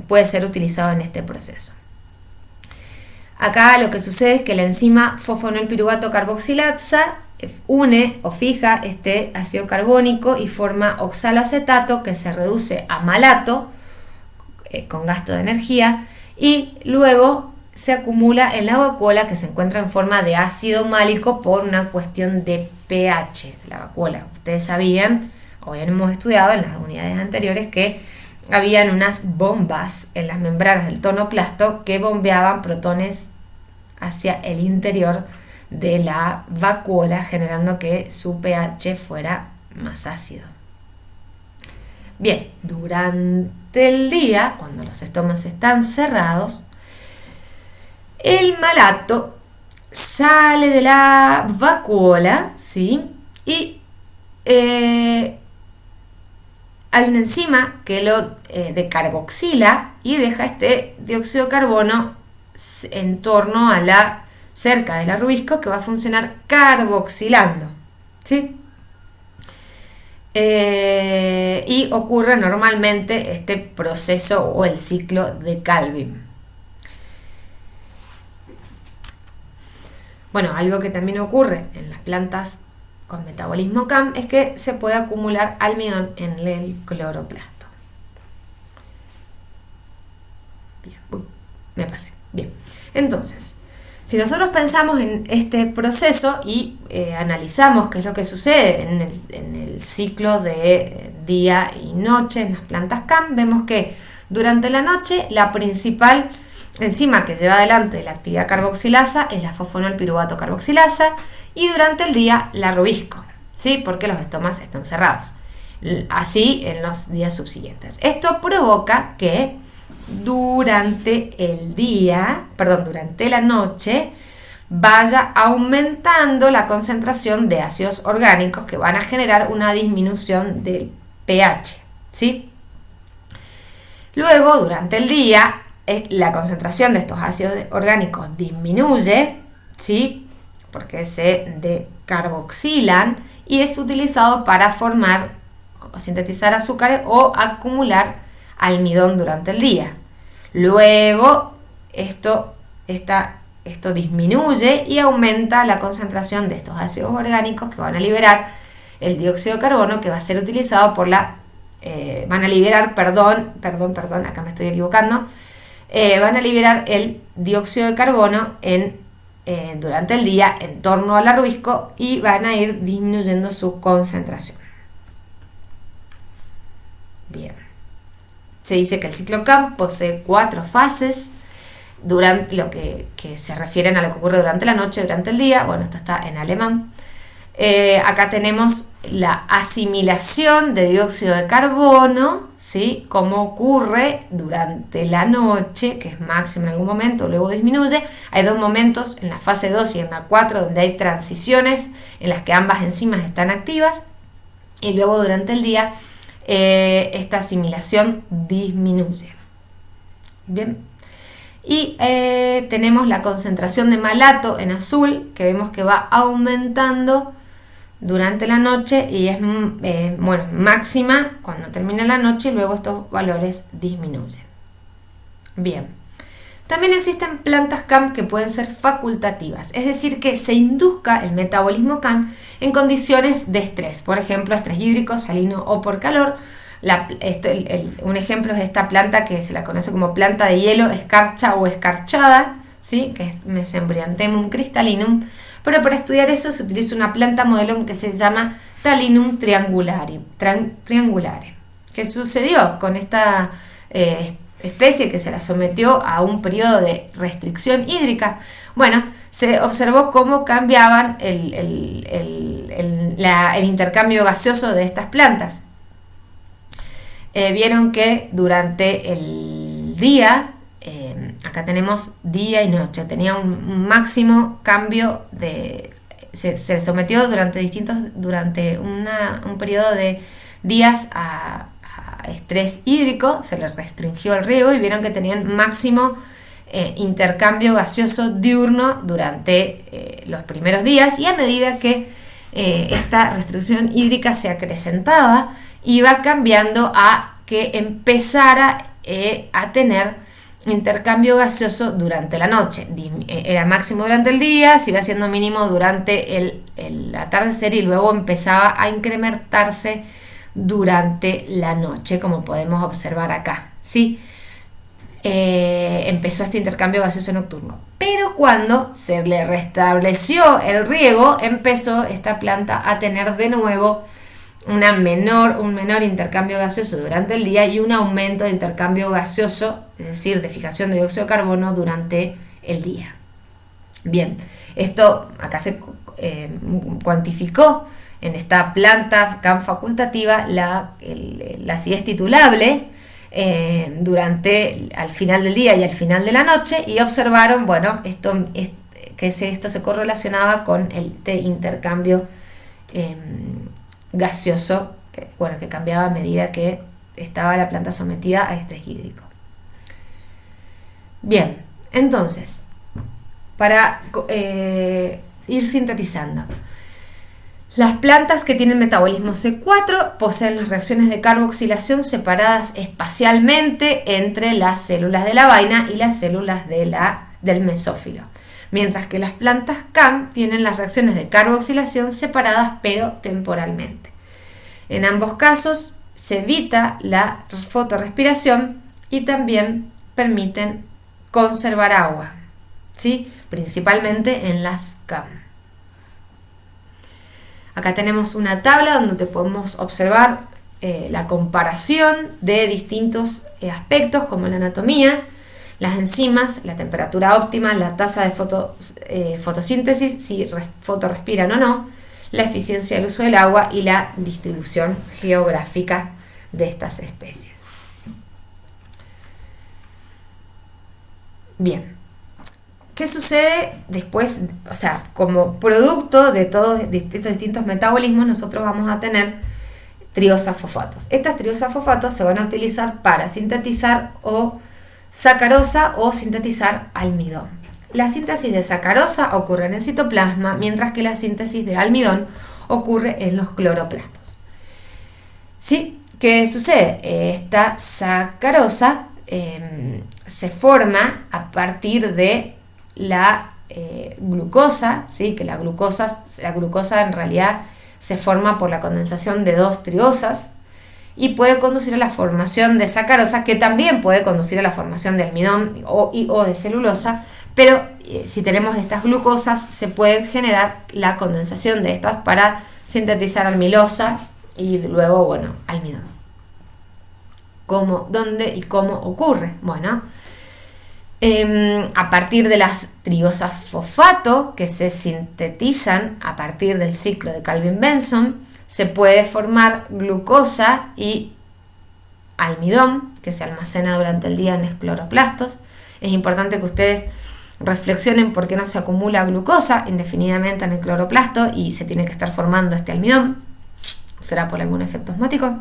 puede ser utilizado en este proceso. Acá lo que sucede es que la enzima fosfonolpiruvato carboxilasa une o fija este ácido carbónico y forma oxaloacetato que se reduce a malato con gasto de energía y luego se acumula en la vacuola, que se encuentra en forma de ácido málico por una cuestión de pH de la vacuola. Ustedes sabían, o ya hemos estudiado en las unidades anteriores, que habían unas bombas en las membranas del tonoplasto que bombeaban protones hacia el interior de la vacuola, generando que su pH fuera más ácido. Bien, durante el día, cuando los estomas están cerrados, el malato sale de la vacuola, ¿sí? Y hay una enzima que lo decarboxila y deja este dióxido de carbono en torno a cerca de la rubisco, que va a funcionar carboxilando, ¿sí? Y ocurre normalmente este proceso o el ciclo de Calvin. Bueno, algo que también ocurre en las plantas con metabolismo CAM es que se puede acumular almidón en el cloroplasto. Bien, me pasé. Bien, entonces, si nosotros pensamos en este proceso y analizamos qué es lo que sucede en el ciclo de día y noche en las plantas CAM, vemos que durante la noche la principal enzima que lleva adelante la actividad carboxilasa es la fosfonolpiruvato carboxilasa y durante el día la rubisco, ¿sí? Porque los estomas están cerrados. Así en los días subsiguientes. Esto provoca que durante la noche vaya aumentando la concentración de ácidos orgánicos que van a generar una disminución del pH, ¿sí? Luego, durante el día, la concentración de estos ácidos orgánicos disminuye, ¿sí? Porque se decarboxilan y es utilizado para formar o sintetizar azúcares o acumular almidón durante el día. Luego, esto disminuye y aumenta la concentración de estos ácidos orgánicos que van a liberar el dióxido de carbono, que va a ser utilizado por van a liberar, perdón, acá me estoy equivocando, van a liberar el dióxido de carbono durante el día en torno al arbusco y van a ir disminuyendo su concentración. Bien. Se dice que el ciclo CAM posee 4 fases, durante lo que se refieren a lo que ocurre durante la noche, durante el día. Bueno, esto está en alemán. Acá tenemos la asimilación de dióxido de carbono, ¿sí? Como ocurre durante la noche, que es máximo en algún momento, luego disminuye. Hay 2 momentos, en la fase 2 y en la 4, donde hay transiciones en las que ambas enzimas están activas. Y luego durante el día, esta asimilación disminuye. Bien. Y tenemos la concentración de malato en azul, que vemos que va aumentando durante la noche y es máxima cuando termina la noche y luego estos valores disminuyen. Bien, también existen plantas CAM que pueden ser facultativas, es decir, que se induzca el metabolismo CAM en condiciones de estrés, por ejemplo, estrés hídrico, salino o por calor. Un ejemplo es esta planta que se la conoce como planta de hielo, escarcha o escarchada, ¿sí? Que es Mesembryanthemum crystallinum, pero para estudiar eso se utiliza una planta modelo que se llama Thalinum triangulare. ¿Qué sucedió con esta especie que se la sometió a un periodo de restricción hídrica? Bueno, se observó cómo cambiaban el intercambio gaseoso de estas plantas. Vieron que durante el día, acá tenemos día y noche, tenía un máximo cambio se sometió durante un periodo de días a estrés hídrico, se les restringió el riego y vieron que tenían máximo intercambio gaseoso diurno durante los primeros días, y a medida que esta restricción hídrica se acrecentaba, iba cambiando a que empezara a tener intercambio gaseoso durante la noche. Era máximo durante el día, se iba haciendo mínimo durante el atardecer y luego empezaba a incrementarse durante la noche, como podemos observar acá, ¿sí? Empezó este intercambio gaseoso nocturno. Pero cuando se le restableció el riego, empezó esta planta a tener de nuevo un menor intercambio gaseoso durante el día y un aumento de intercambio gaseoso, es decir, de fijación de dióxido de carbono durante el día. Bien, esto acá se cuantificó en esta planta CAM facultativa la acidez titulable al final del día y al final de la noche, y observaron, bueno, que esto se correlacionaba con el intercambio gaseoso, que cambiaba a medida que estaba la planta sometida a estrés hídrico. Bien, entonces, para ir sintetizando, las plantas que tienen metabolismo C4 poseen las reacciones de carboxilación separadas espacialmente entre las células de la vaina y las células del mesófilo, mientras que las plantas CAM tienen las reacciones de carboxilación separadas pero temporalmente. En ambos casos se evita la fotorrespiración y también permiten conservar agua, ¿sí? Principalmente en las CAM. Acá tenemos una tabla donde podemos observar la comparación de distintos aspectos como la anatomía, las enzimas, la temperatura óptima, la tasa de fotosíntesis, si fotorrespiran o no, la eficiencia del uso del agua y la distribución geográfica de estas especies. Bien, ¿qué sucede después? O sea, como producto de todos estos distintos metabolismos, nosotros vamos a tener triosafosfatos. Estas triosafosfatos se van a utilizar para sintetizar o sacarosa o sintetizar almidón. La síntesis de sacarosa ocurre en el citoplasma, mientras que la síntesis de almidón ocurre en los cloroplastos. ¿Sí? ¿Qué sucede? Esta sacarosa se forma a partir de la glucosa, ¿sí? Que la glucosa en realidad se forma por la condensación de dos triosas y puede conducir a la formación de sacarosa, que también puede conducir a la formación de almidón o de celulosa, pero si tenemos estas glucosas se puede generar la condensación de estas para sintetizar amilosa y luego, bueno, almidón. ¿Cómo, dónde y cómo ocurre? Bueno, a partir de las triosafosfato que se sintetizan a partir del ciclo de Calvin-Benson, se puede formar glucosa y almidón que se almacena durante el día en los cloroplastos. Es importante que ustedes reflexionen por qué no se acumula glucosa indefinidamente en el cloroplasto y se tiene que estar formando este almidón. ¿Será por algún efecto osmótico?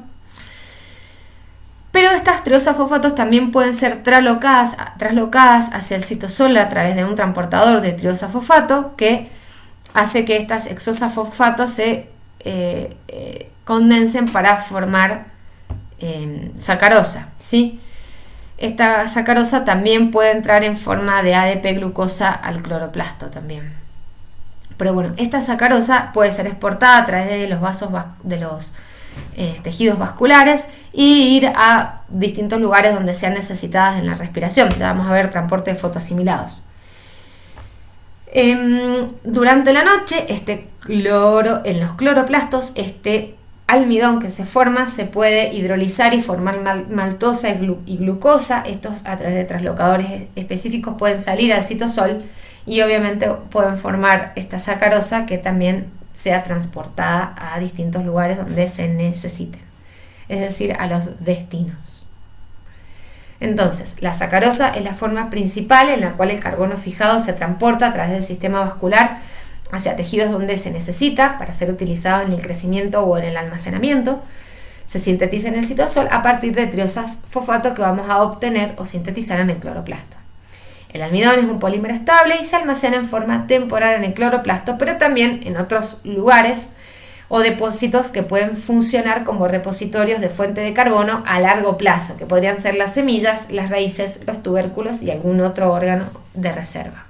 Pero estas triosafosfatos también pueden ser trasladocadas hacia el citosol a través de un transportador de triosafosfato que hace que estas exosafosfatos se condensen para formar sacarosa, ¿sí? Esta sacarosa también puede entrar en forma de ADP glucosa al cloroplasto también. Pero bueno, esta sacarosa puede ser exportada a través de los vasos de los tejidos vasculares y ir a distintos lugares donde sean necesitadas en la respiración. Ya vamos a ver transporte de fotoasimilados. Durante la noche, en los cloroplastos, este almidón que se forma se puede hidrolizar y formar maltosa y glucosa. Estos a través de translocadores específicos pueden salir al citosol y obviamente pueden formar esta sacarosa que también sea transportada a distintos lugares donde se necesiten, es decir, a los destinos. Entonces, la sacarosa es la forma principal en la cual el carbono fijado se transporta a través del sistema vascular hacia tejidos donde se necesita para ser utilizado en el crecimiento o en el almacenamiento. Se sintetiza en el citosol a partir de triosafosfato que vamos a obtener o sintetizar en el cloroplasto. El almidón es un polímero estable y se almacena en forma temporal en el cloroplasto, pero también en otros lugares o depósitos que pueden funcionar como repositorios de fuente de carbono a largo plazo, que podrían ser las semillas, las raíces, los tubérculos y algún otro órgano de reserva.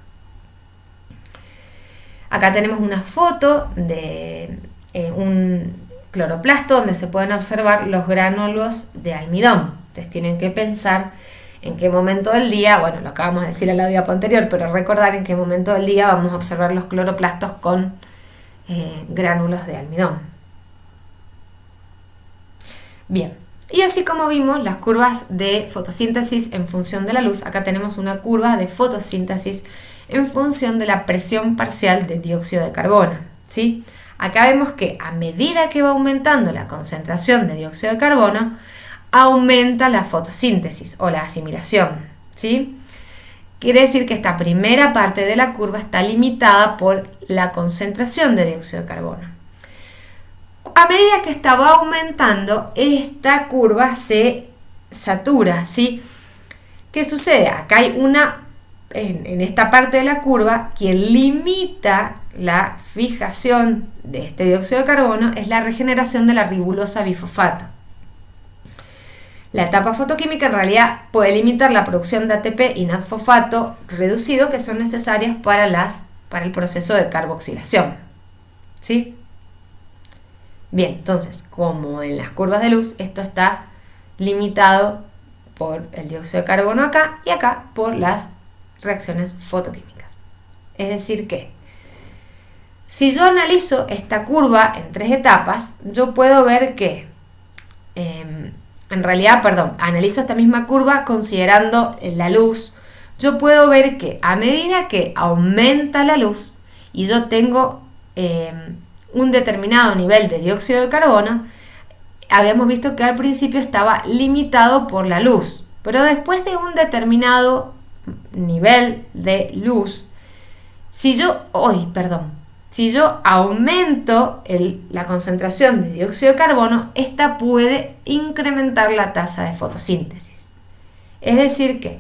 Acá tenemos una foto de un cloroplasto donde se pueden observar los gránulos de almidón. Ustedes tienen que pensar en qué momento del día, bueno, lo acabamos de decir en la diapo anterior, pero recordar en qué momento del día vamos a observar los cloroplastos con gránulos de almidón. Bien, y así como vimos las curvas de fotosíntesis en función de la luz, acá tenemos una curva de fotosíntesis en función de la presión parcial de dióxido de carbono, ¿sí? Acá vemos que a medida que va aumentando la concentración de dióxido de carbono, aumenta la fotosíntesis o la asimilación, ¿sí? Quiere decir que esta primera parte de la curva está limitada por la concentración de dióxido de carbono. A medida que esta va aumentando, esta curva se satura, ¿sí? ¿Qué sucede? Acá hay en esta parte de la curva, quien limita la fijación de este dióxido de carbono es la regeneración de la ribulosa bifosfato. La etapa fotoquímica en realidad puede limitar la producción de ATP y NADFosfato reducido que son necesarias para el proceso de carboxilación, ¿sí? Bien, entonces, como en las curvas de luz, esto está limitado por el dióxido de carbono acá y acá por las reacciones fotoquímicas. Es decir que, si yo analizo esta curva en 3 etapas, yo puedo ver que analizo esta misma curva considerando la luz. Yo puedo ver que a medida que aumenta la luz y yo tengo un determinado nivel de dióxido de carbono, habíamos visto que al principio estaba limitado por la luz, pero después de un determinado nivel de luz, Si yo aumento la concentración de dióxido de carbono, esta puede incrementar la tasa de fotosíntesis. Es decir que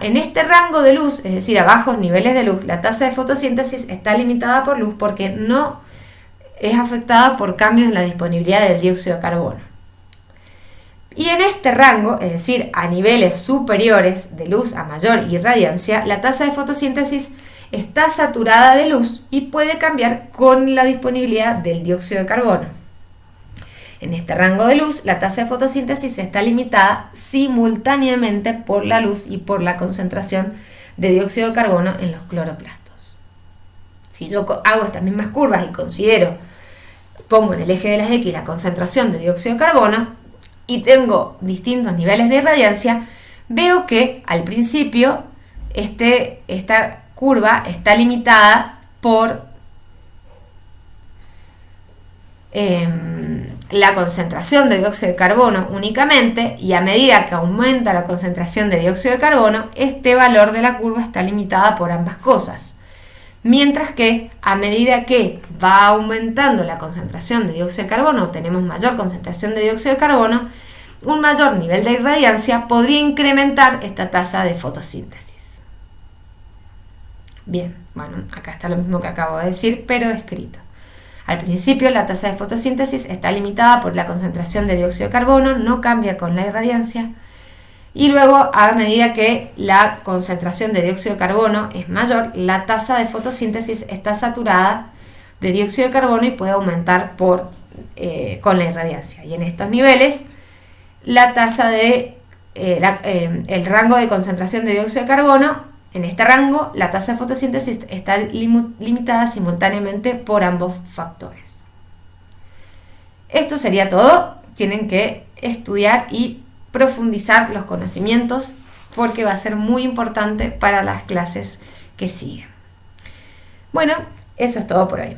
en este rango de luz, es decir, a bajos niveles de luz, la tasa de fotosíntesis está limitada por luz porque no es afectada por cambios en la disponibilidad del dióxido de carbono. Y en este rango, es decir, a niveles superiores de luz a mayor irradiancia, la tasa de fotosíntesis está saturada de luz y puede cambiar con la disponibilidad del dióxido de carbono. En este rango de luz, la tasa de fotosíntesis está limitada simultáneamente por la luz y por la concentración de dióxido de carbono en los cloroplastos. Si yo hago estas mismas curvas y pongo en el eje de las X la concentración de dióxido de carbono y tengo distintos niveles de irradiancia, veo que al principio esta curva está limitada por la concentración de dióxido de carbono únicamente, y a medida que aumenta la concentración de dióxido de carbono, este valor de la curva está limitada por ambas cosas. Mientras que a medida que va aumentando la concentración de dióxido de carbono, tenemos mayor concentración de dióxido de carbono, un mayor nivel de irradiancia podría incrementar esta tasa de fotosíntesis. Bien, bueno, acá está lo mismo que acabo de decir, pero escrito. Al principio, la tasa de fotosíntesis está limitada por la concentración de dióxido de carbono, no cambia con la irradiancia. Y luego, a medida que la concentración de dióxido de carbono es mayor, la tasa de fotosíntesis está saturada de dióxido de carbono y puede aumentar con la irradiancia. Y en estos niveles, la tasa el rango de concentración de dióxido de carbono, en este rango, la tasa de fotosíntesis está limitada simultáneamente por ambos factores. Esto sería todo. Tienen que estudiar y profundizar los conocimientos porque va a ser muy importante para las clases que siguen. Bueno, eso es todo por hoy.